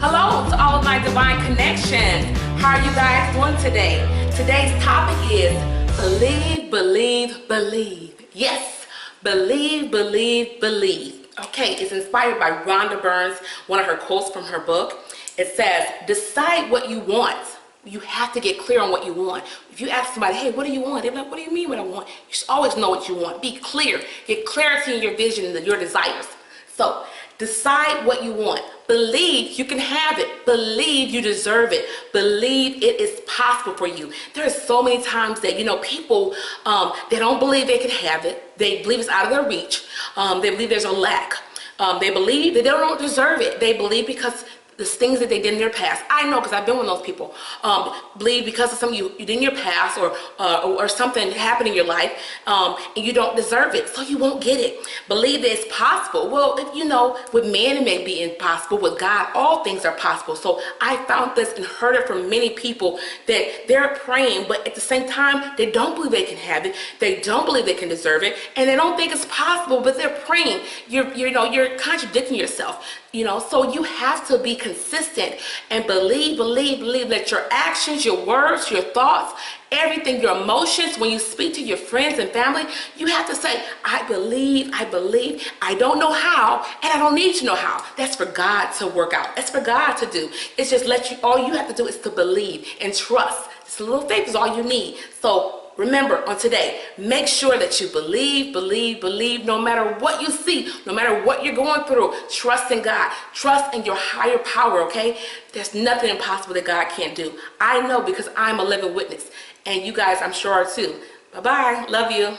Hello to all of my divine connections. How are you guys doing today? Today's topic is believe, believe, believe. Yes, believe, believe, believe. Okay, it's inspired by Rhonda Burns, one of her quotes from her book. It says, decide what you want. You have to get clear on what you want. If you ask somebody, hey, what do you want? They're like, what do you mean what I want? You should always know what you want. Be clear. Get clarity in your vision and your desires. So decide what you want. Believe you can have it. Believe you deserve it. Believe it is possible for you. There are so many times that, people, they don't believe they can have it. They believe it's out of their reach. They believe there's a lack. They believe that they don't deserve it. They believe because the things that they did in their past. I know because I've been one of those people. Believe because of something you did in your past or something happened in your life and you don't deserve it, so you won't get it. Believe that it's possible. Well, with man it may be impossible. With God, all things are possible. So I found this and heard it from many people that they're praying, but at the same time, they don't believe they can have it. They don't believe they can deserve it, and they don't think it's possible, but they're praying. You're contradicting yourself. So you have to be consistent and believe that your actions, your words, your thoughts, everything, your emotions, when you speak to your friends and family, you have to say, I believe, I don't know how, and I don't need to know how. That's for God to work out. That's for God to do. It's just all you have to do is to believe and trust. Just a little faith is all you need. So remember, on today, make sure that you believe, no matter what you see, no matter what you're going through. Trust in God. Trust in your higher power, okay? There's nothing impossible that God can't do. I know because I'm a living witness. And you guys, I'm sure, are too. Bye-bye. Love you.